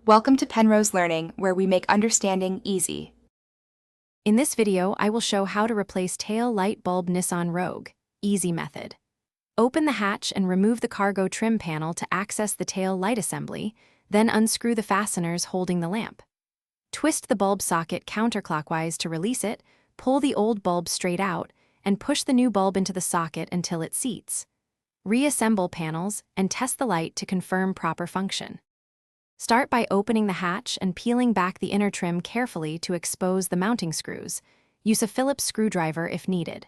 Welcome to Penrose Learning, where we make understanding easy. In this video, I will show how to replace tail light bulb Nissan Rogue. Easy method. Open the hatch and remove the cargo trim panel to access the tail light assembly, then unscrew the fasteners holding the lamp. Twist the bulb socket counterclockwise to release it, pull the old bulb straight out, and push the new bulb into the socket until it seats. Reassemble panels and test the light to confirm proper function. Start by opening the hatch and peeling back the inner trim carefully to expose the mounting screws. Use a Phillips screwdriver if needed.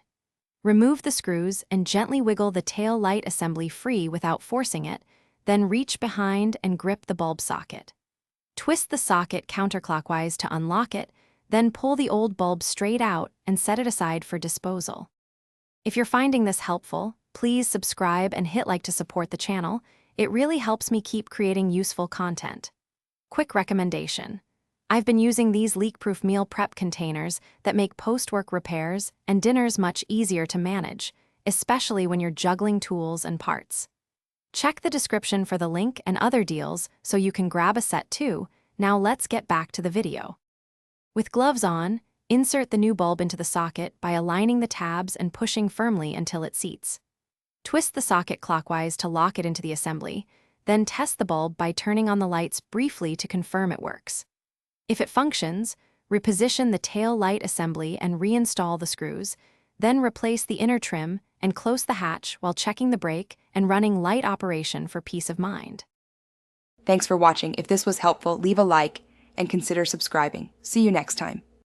Remove the screws and gently wiggle the tail light assembly free without forcing it, then reach behind and grip the bulb socket. Twist the socket counterclockwise to unlock it, then pull the old bulb straight out and set it aside for disposal. If you're finding this helpful, please subscribe and hit like to support the channel. It really helps me keep creating useful content. Quick recommendation. I've been using these leak-proof meal prep containers that make post-work repairs and dinners much easier to manage, especially when you're juggling tools and parts. Check the description for the link and other deals so you can grab a set too. Now let's get back to the video. With gloves on, insert the new bulb into the socket by aligning the tabs and pushing firmly until it seats. Twist the socket clockwise to lock it into the assembly, then test the bulb by turning on the lights briefly to confirm it works. If it functions, reposition the tail light assembly and reinstall the screws, then replace the inner trim and close the hatch while checking the brake and running light operation for peace of mind. Thanks for watching. If this was helpful, leave a like and consider subscribing. See you next time.